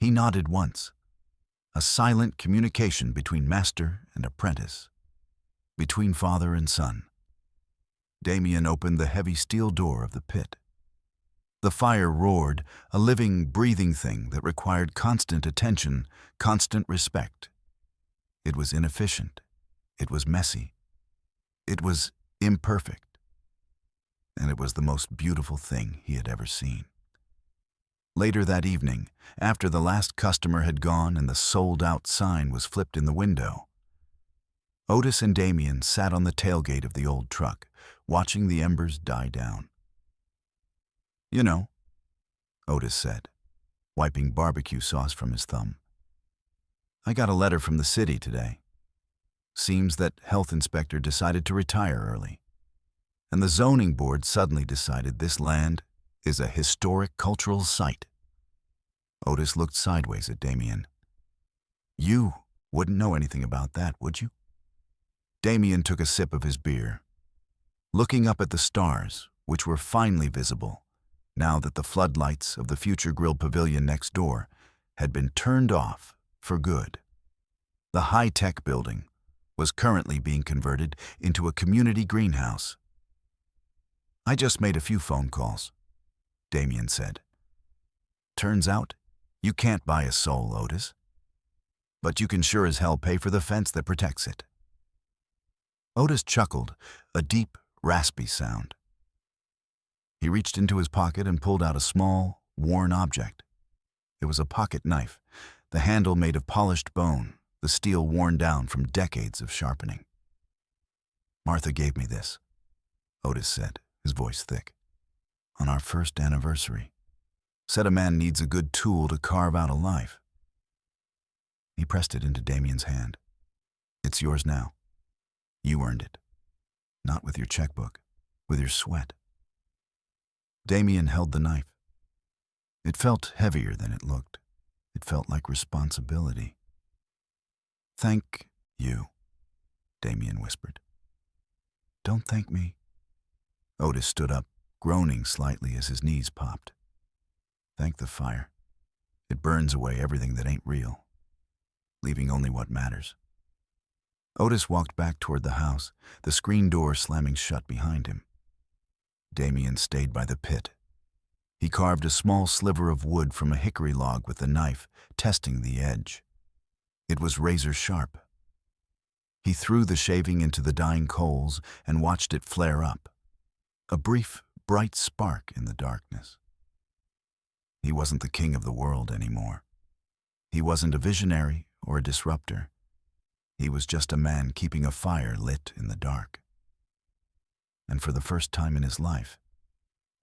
He nodded once, a silent communication between master and apprentice, between father and son. Damian opened the heavy steel door of the pit. The fire roared, a living, breathing thing that required constant attention, constant respect. It was inefficient. It was messy. It was imperfect. And it was the most beautiful thing he had ever seen. Later that evening, after the last customer had gone and the sold-out sign was flipped in the window, Otis and Damian sat on the tailgate of the old truck, watching the embers die down. "You know," Otis said, wiping barbecue sauce from his thumb, "I got a letter from the city today. Seems that health inspector decided to retire early, and the zoning board suddenly decided this land is a historic cultural site." Otis looked sideways at Damian. "You wouldn't know anything about that, would you?" Damian took a sip of his beer, looking up at the stars, which were finely visible, now that the floodlights of the future grill pavilion next door had been turned off for good. The high-tech building was currently being converted into a community greenhouse. "I just made a few phone calls," Damian said. "Turns out, you can't buy a soul, Otis. But you can sure as hell pay for the fence that protects it." Otis chuckled, a deep, raspy sound. He reached into his pocket and pulled out a small, worn object. It was a pocket knife, the handle made of polished bone, the steel worn down from decades of sharpening. "Martha gave me this," Otis said, his voice thick. "On our first anniversary. Said a man needs a good tool to carve out a life." He pressed it into Damian's hand. "It's yours now. You earned it. Not with your checkbook, with your sweat." Damian held the knife. It felt heavier than it looked. It felt like responsibility. "Thank you," Damian whispered. "Don't thank me." Otis stood up, groaning slightly as his knees popped. "Thank the fire. It burns away everything that ain't real, leaving only what matters." Otis walked back toward the house, the screen door slamming shut behind him. Damian stayed by the pit. He carved a small sliver of wood from a hickory log with the knife, testing the edge. It was razor sharp. He threw the shaving into the dying coals and watched it flare up, a brief, bright spark in the darkness. He wasn't the king of the world anymore. He wasn't a visionary or a disruptor. He was just a man keeping a fire lit in the dark. And for the first time in his life,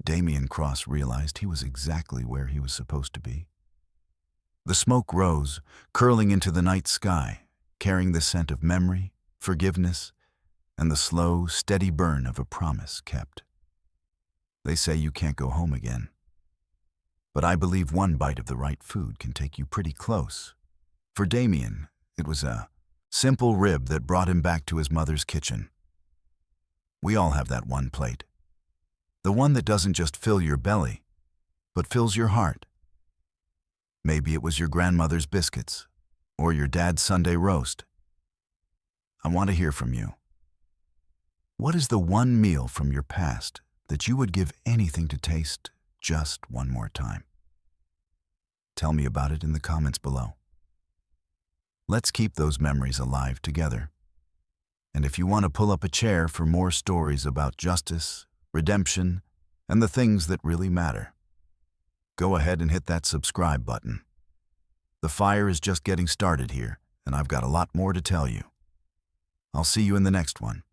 Damian Cross realized he was exactly where he was supposed to be. The smoke rose, curling into the night sky, carrying the scent of memory, forgiveness, and the slow, steady burn of a promise kept. They say you can't go home again. But I believe one bite of the right food can take you pretty close For Damian, it was a simple rib that brought him back to his mother's kitchen. We all have that one plate. The one that doesn't just fill your belly, but fills your heart. Maybe it was your grandmother's biscuits, or your dad's Sunday roast. I want to hear from you. What is the one meal from your past that you would give anything to taste just one more time? Tell me about it in the comments below. Let's keep those memories alive together. And if you want to pull up a chair for more stories about justice, redemption, and the things that really matter, go ahead and hit that subscribe button. The fire is just getting started here, and I've got a lot more to tell you. I'll see you in the next one.